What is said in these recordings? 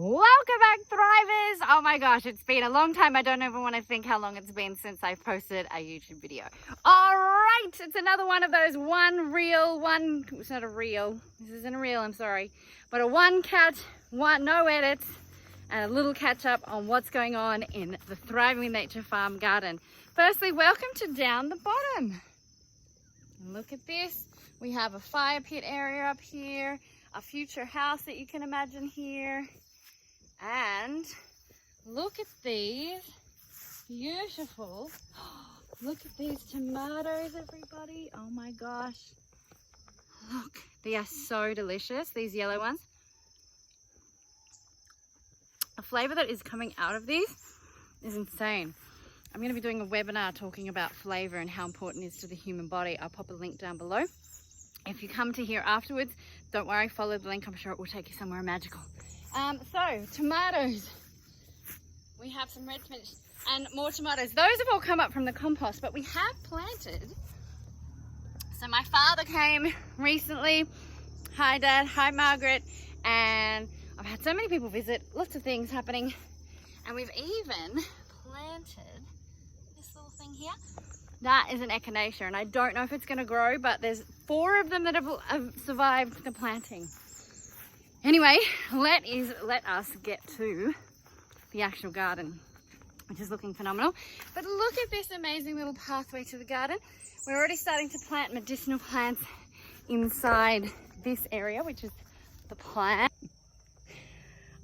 Welcome back, Thrivers! Oh my gosh, it's been a long time. I don't even want to think how long it's been since I posted a YouTube video. Alright, it's another one of those it's not a reel, this isn't a reel, I'm sorry, but a one cat, no edits, and a little catch up on what's going on in the Thriving Nature Farm garden. Firstly, welcome to down the bottom. Look at this. We have a fire pit area up here, a future house that you can imagine here. And look at these beautiful, look at these tomatoes, everybody. Oh my gosh. Look, they are so delicious, these yellow ones. The flavor that is coming out of these is insane. I'm going to be doing a webinar talking about flavor and how important it is to the human body. I'll pop a link down below. If you come to here afterwards, don't worry, follow the link. I'm sure it will take you somewhere magical. So tomatoes, we have some red spinach and more tomatoes. Those have all come up from the compost, but we have planted. So my father came recently. Hi Dad, hi Margaret, and I've had so many people visit, lots of things happening, and we've even planted this little thing here. That is an echinacea, and I don't know if it's going to grow, but there's 4 of them that have survived the planting. Anyway, let us get to the actual garden, which is looking phenomenal. But look at this amazing little pathway to the garden. We're already starting to plant medicinal plants inside this area, which is the plant.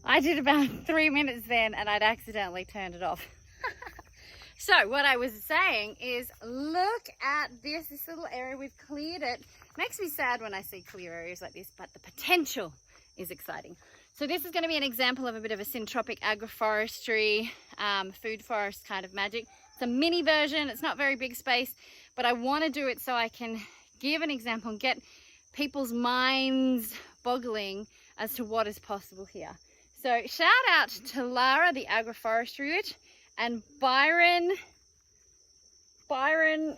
I did about 3 minutes then and I'd accidentally turned it off. So what I was saying is, look at this little area. We've cleared it. Makes me sad when I see clear areas like this, but the potential is exciting. So this is going to be an example of a bit of a syntropic agroforestry, food forest kind of magic. It's a mini version. It's not very big space, but I want to do it so I can give an example and get people's minds boggling as to what is possible here. So shout out to Lara, the agroforestry witch, and Byron,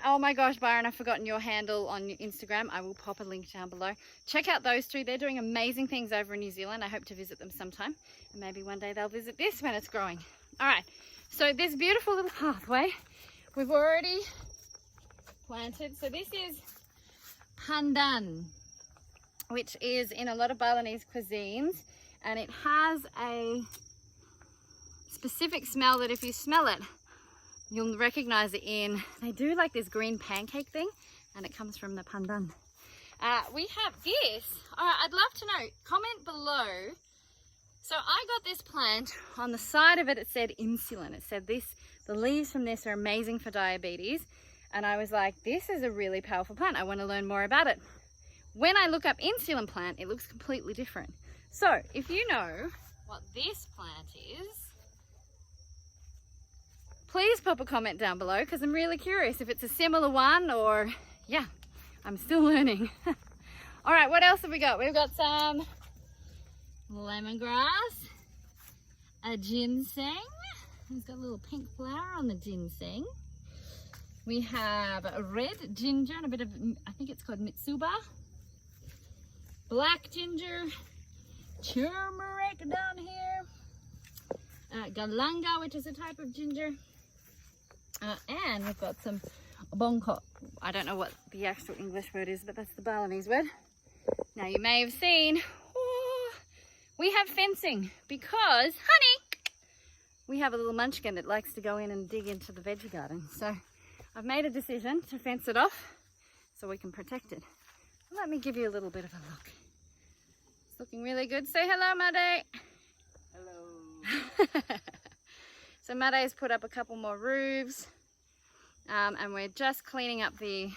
oh my gosh, Byron, I've forgotten your handle on Instagram. I will pop a link down below. Check out those two. They're doing amazing things over in New Zealand. I hope to visit them sometime. And maybe one day they'll visit this when it's growing. All right, so this beautiful little pathway, we've already planted. So this is pandan, which is in a lot of Balinese cuisines. And it has a specific smell that if you smell it, you'll recognize it in, they do like this green pancake thing, and it comes from the pandan. We have this. I'd love to know, comment below. So I got this plant, on the side of it, it said insulin. It said the leaves from this are amazing for diabetes. And I was like, this is a really powerful plant. I want to learn more about it. When I look up insulin plant, it looks completely different. So if you know what this plant is, please pop a comment down below, because I'm really curious if it's a similar one or, yeah, I'm still learning. All right, what else have we got? We've got some lemongrass, a ginseng. It's got a little pink flower on the ginseng. We have a red ginger and a bit of, I think it's called mitsuba. Black ginger, turmeric down here. Galanga, which is a type of ginger. And we've got some bongkok. I don't know what the actual English word is, but that's the Balinese word. Now you may have seen, we have fencing because, honey, we have a little munchkin that likes to go in and dig into the veggie garden. So I've made a decision to fence it off so we can protect it. Let me give you a little bit of a look. It's looking really good. Say hello, Made. Hello. So Made's put up a couple more roofs, and we're just cleaning up the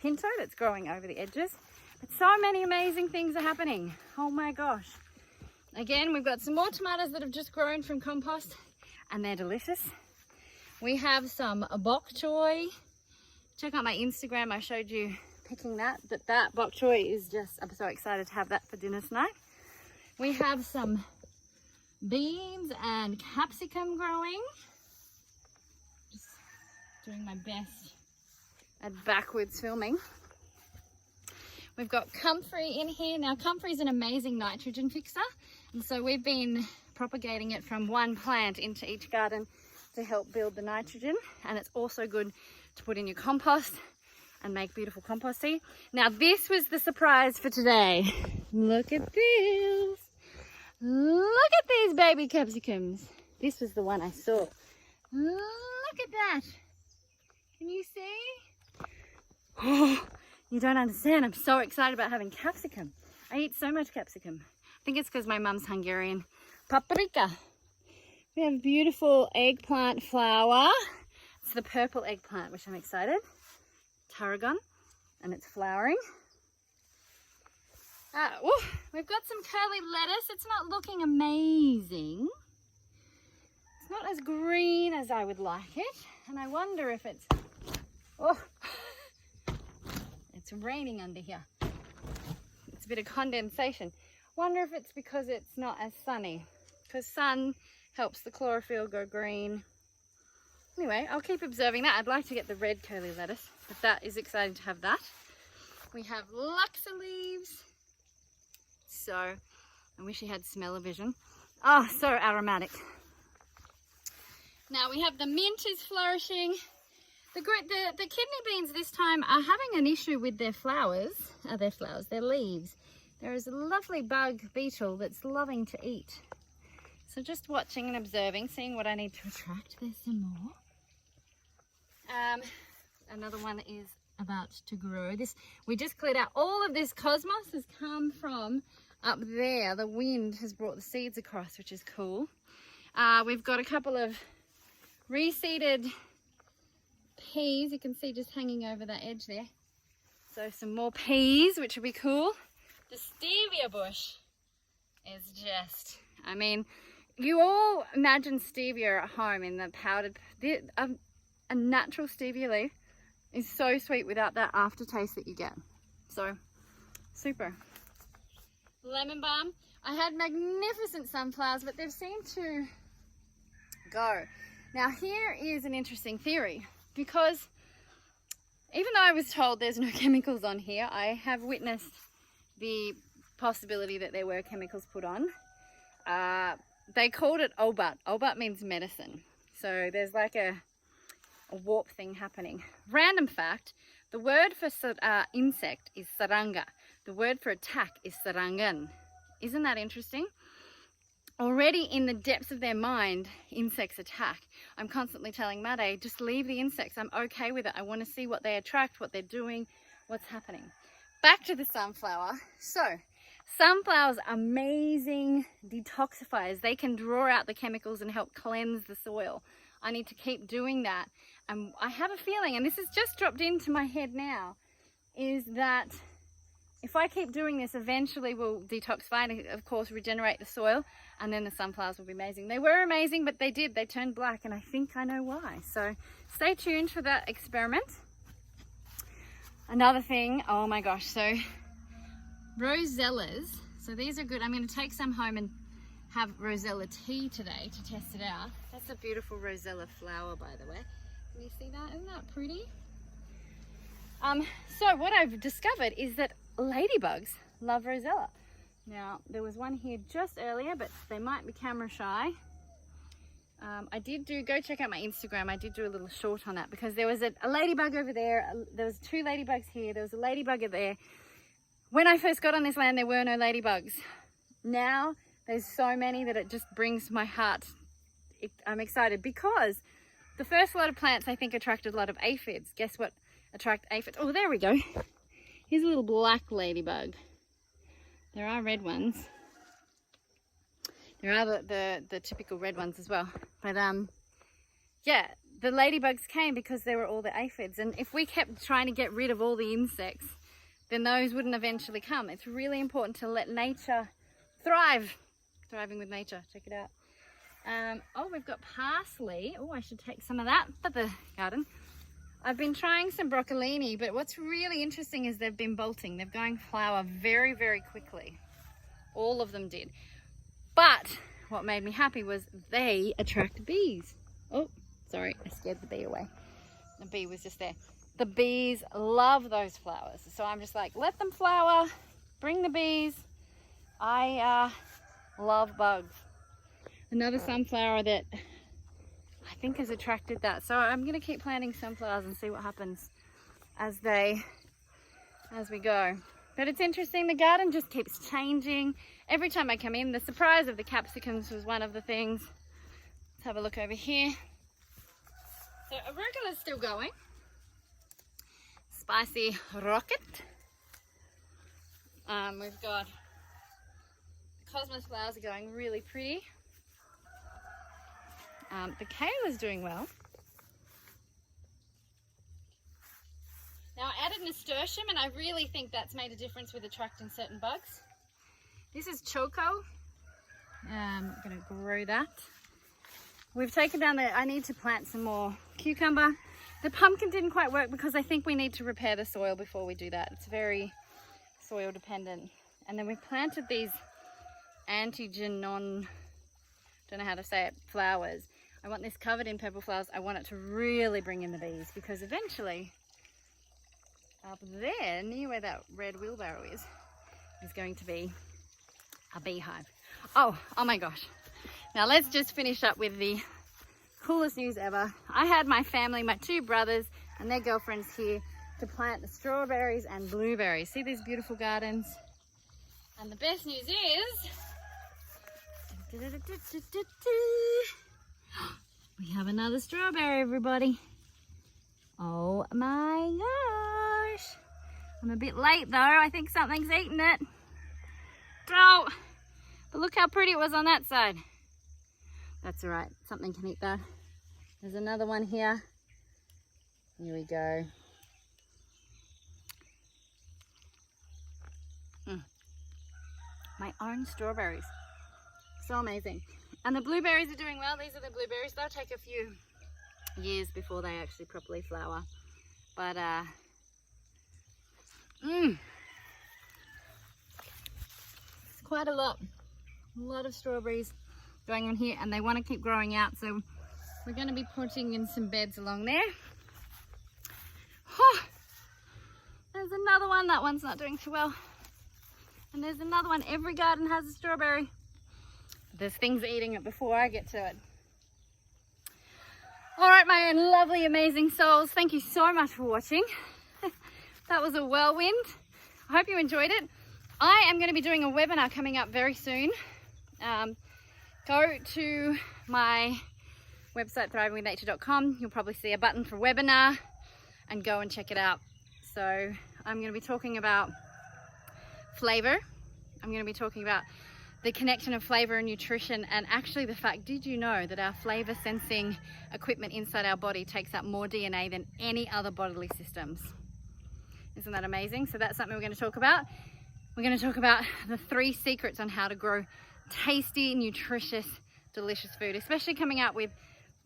pinto that's growing over the edges. But so many amazing things are happening. Oh my gosh. Again, we've got some more tomatoes that have just grown from compost, and they're delicious. We have some bok choy. Check out my Instagram. I showed you picking that bok choy is just, I'm so excited to have that for dinner tonight. We have some beans and capsicum growing. Just doing my best at backwards filming. We've got comfrey in here. Now comfrey is an amazing nitrogen fixer, and so we've been propagating it from one plant into each garden to help build the nitrogen, and it's also good to put in your compost and make beautiful compost tea. Now this was the surprise for today. Look at this. Look at these baby capsicums. This was the one I saw. Look at that. Can you see? Oh, you don't understand. I'm so excited about having capsicum. I eat so much capsicum. I think it's because my mum's Hungarian. Paprika. We have beautiful eggplant flower. It's the purple eggplant, which I'm excited. Tarragon, and it's flowering. We've got some curly lettuce. It's not looking amazing. It's not as green as I would like it, and I wonder if it's... Oh, it's raining under here. It's a bit of condensation. Wonder if it's because it's not as sunny, because sun helps the chlorophyll go green. Anyway, I'll keep observing that. I'd like to get the red curly lettuce, but that is exciting to have that. We have Luxa leaves. So, I wish you had smell-o-vision. Oh, so aromatic. Now we have the mint is flourishing. The kidney beans this time are having an issue with their their leaves. There is a lovely bug beetle that's loving to eat. So just watching and observing, seeing what I need to attract. There's some more. Another one is about to grow. We just cleared out. All of this cosmos has come from up there. The wind has brought the seeds across, which is cool. We've got a couple of reseeded peas. You can see just hanging over that edge there. So some more peas, which will be cool. The stevia bush is just, I mean, you all imagine stevia at home in the powdered, a natural stevia leaf is so sweet without that aftertaste that you get. So, super. Lemon balm. I had magnificent sunflowers, but they've seemed to go. Now here is an interesting theory, because even though I was told there's no chemicals on here, I have witnessed the possibility that there were chemicals put on. They called it oooh. Oooh means medicine. So there's like a warp thing happening. Random fact, the word for insect is saranga. The word for attack is sarangan. Isn't that interesting? Already in the depths of their mind, insects attack. I'm constantly telling Made, just leave the insects. I'm okay with it. I want to see what they attract, what they're doing, what's happening. Back to the sunflower. So, sunflowers are amazing detoxifiers. They can draw out the chemicals and help cleanse the soil. I need to keep doing that. And I have a feeling, and this has just dropped into my head now, is that if I keep doing this, eventually we'll detoxify and, of course, regenerate the soil, and then the sunflowers will be amazing. They were amazing, but they turned black, and I think I know why. So stay tuned for that experiment. Another thing, oh my gosh, so rosellas. So these are good. I'm going to take some home and have rosella tea today to test it out. That's a beautiful rosella flower, by the way. Can you see that? Isn't that pretty? So what I've discovered is that ladybugs love rosella. Now, there was one here just earlier, but they might be camera shy. I did go check out my Instagram. I did do a little short on that, because there was a ladybug over there. There was 2 ladybugs here. There was a ladybug over there. When I first got on this land, there were no ladybugs. Now, there's so many that it just brings my heart. I'm excited, because the first lot of plants, I think, attracted a lot of aphids. Guess what attract aphids? Oh, there we go. Here's a little black ladybug. There are red ones. There are the typical red ones as well. But yeah, the ladybugs came because there were all the aphids. And if we kept trying to get rid of all the insects, then those wouldn't eventually come. It's really important to let nature thrive. Thriving with nature. Check it out. Oh, we've got parsley. Oh, I should take some of that for the garden. I've been trying some broccolini, but what's really interesting is they've been bolting. They're going flower very, very quickly. All of them did. But what made me happy was they attract bees. Oh, sorry, I scared the bee away. The bee was just there. the bees love those flowers. So I'm just like, let them flower, bring the bees. I love bugs. Another sunflower that I think has attracted that. So I'm gonna keep planting sunflowers and see what happens as we go. But it's interesting, the garden just keeps changing. Every time I come in, the surprise of the capsicums was one of the things. Let's have a look over here. So arugula's still going. Spicy rocket. We've got cosmos flowers are going really pretty. The kale is doing well. Now I added nasturtium, and I really think that's made a difference with attracting certain bugs. This is choco. I'm going to grow that. We've taken down I need to plant some more cucumber. The pumpkin didn't quite work because I think we need to repair the soil before we do that. It's very soil dependent. And then we planted these don't know how to say it, flowers. I want this covered in purple flowers. I want it to really bring in the bees, because eventually up there, near where that red wheelbarrow is going to be a beehive. Oh my gosh. Now let's just finish up with the coolest news ever. I had my family, my 2 brothers and their girlfriends here to plant the strawberries and blueberries. See these beautiful gardens? And the best news is we have another strawberry, everybody. Oh my gosh. I'm a bit late though. I think something's eaten it. Oh, but look how pretty it was on that side. That's all right. Something can eat that. There's another one here. Here we go. My own strawberries. So amazing. And the blueberries are doing well. These are the blueberries. They'll take a few years before they actually properly flower. But it's quite a lot of strawberries going on here, and they want to keep growing out, so we're going to be putting in some beds along there. Oh, there's another one. That one's not doing too well. And there's another one. Every garden has a strawberry. There's things eating it before I get to it. All right, my own lovely, amazing souls, thank you so much for watching. That was a whirlwind. I hope you enjoyed it. I am going to be doing a webinar coming up very soon. Go to my website, thrivingwithnature.com. You'll probably see a button for webinar, and go and check it out. So I'm going to be talking about Flavour. I'm going to be talking about the connection of flavour and nutrition, and actually the fact, did you know that our flavour sensing equipment inside our body takes up more DNA than any other bodily systems? Isn't that amazing? So that's something we're going to talk about. We're going to talk about the 3 secrets on how to grow tasty, nutritious, delicious food, especially coming out with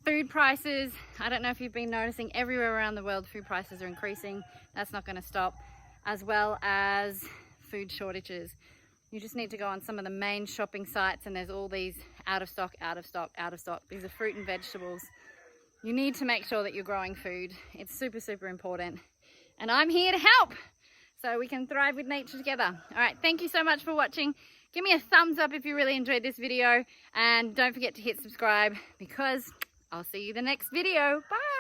food prices. I don't know if you've been noticing, everywhere around the world food prices are increasing. That's not going to stop, as well as food shortages. You just need to go on some of the main shopping sites, and there's all these out of stock. These are fruit and vegetables. You need to make sure that you're growing food. It's super, super important. And I'm here to help so we can thrive with nature together. All right, thank you so much for watching. Give me a thumbs up if you really enjoyed this video, and don't forget to hit subscribe, because I'll see you in the next video. Bye.